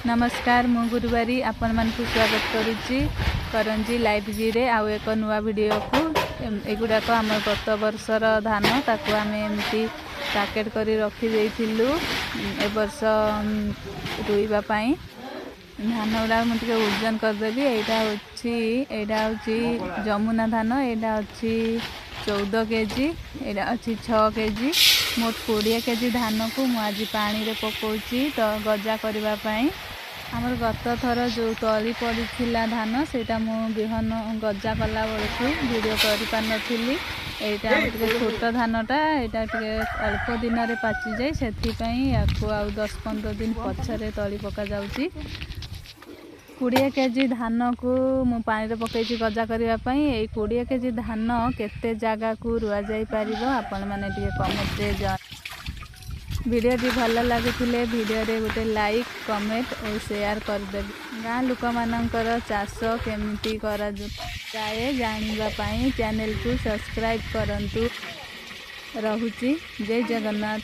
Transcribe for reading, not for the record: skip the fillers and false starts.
नमस्कार मु गुरुवारी आपण मान को स्वागत करुच्ची करंजी लाइफ जी रे आउ एक नुआ वीडियो को एगुड़ाक आम गत वर्षर धान ताकू आम एमती पैकेट करी रखी देइथिलु ए वर्ष रुइबा पई धान गुड़ा मुझे ओजन करदेवी। एटा होची जमुना धान, एटा होची 14 केजी, एटा अच्छी 6 केजी, मोट 20 केजी धान को मु आज पानी रे पकाउची तो गजा करबा पई। आमर गत थर जो तली पड़ा धान सेटा मु बिहन गजा कला बेलू वीडियो कर नथिली। एटा छोट धानटा एटा अल्प दिन रे पाची जाए से याकू आ 10-15 दिन पछरे तली पका जाउची। 20 केजी धान को मु पानी रे पकईची गजा करने। ये 20 केजी धान केते जगह को रुआ जाई पारिबो आपण माने टिके कमेंट रे जान। वीडियो टी भल लगुले वीडियो रे गोटे लाइक कमेंट और शेयर कर देबे। गाँ लोक मानकर चाष केमिति करा जाए जानिबा पई चैनल को सब्सक्राइब करंतु। रहुची जय जगन्नाथ।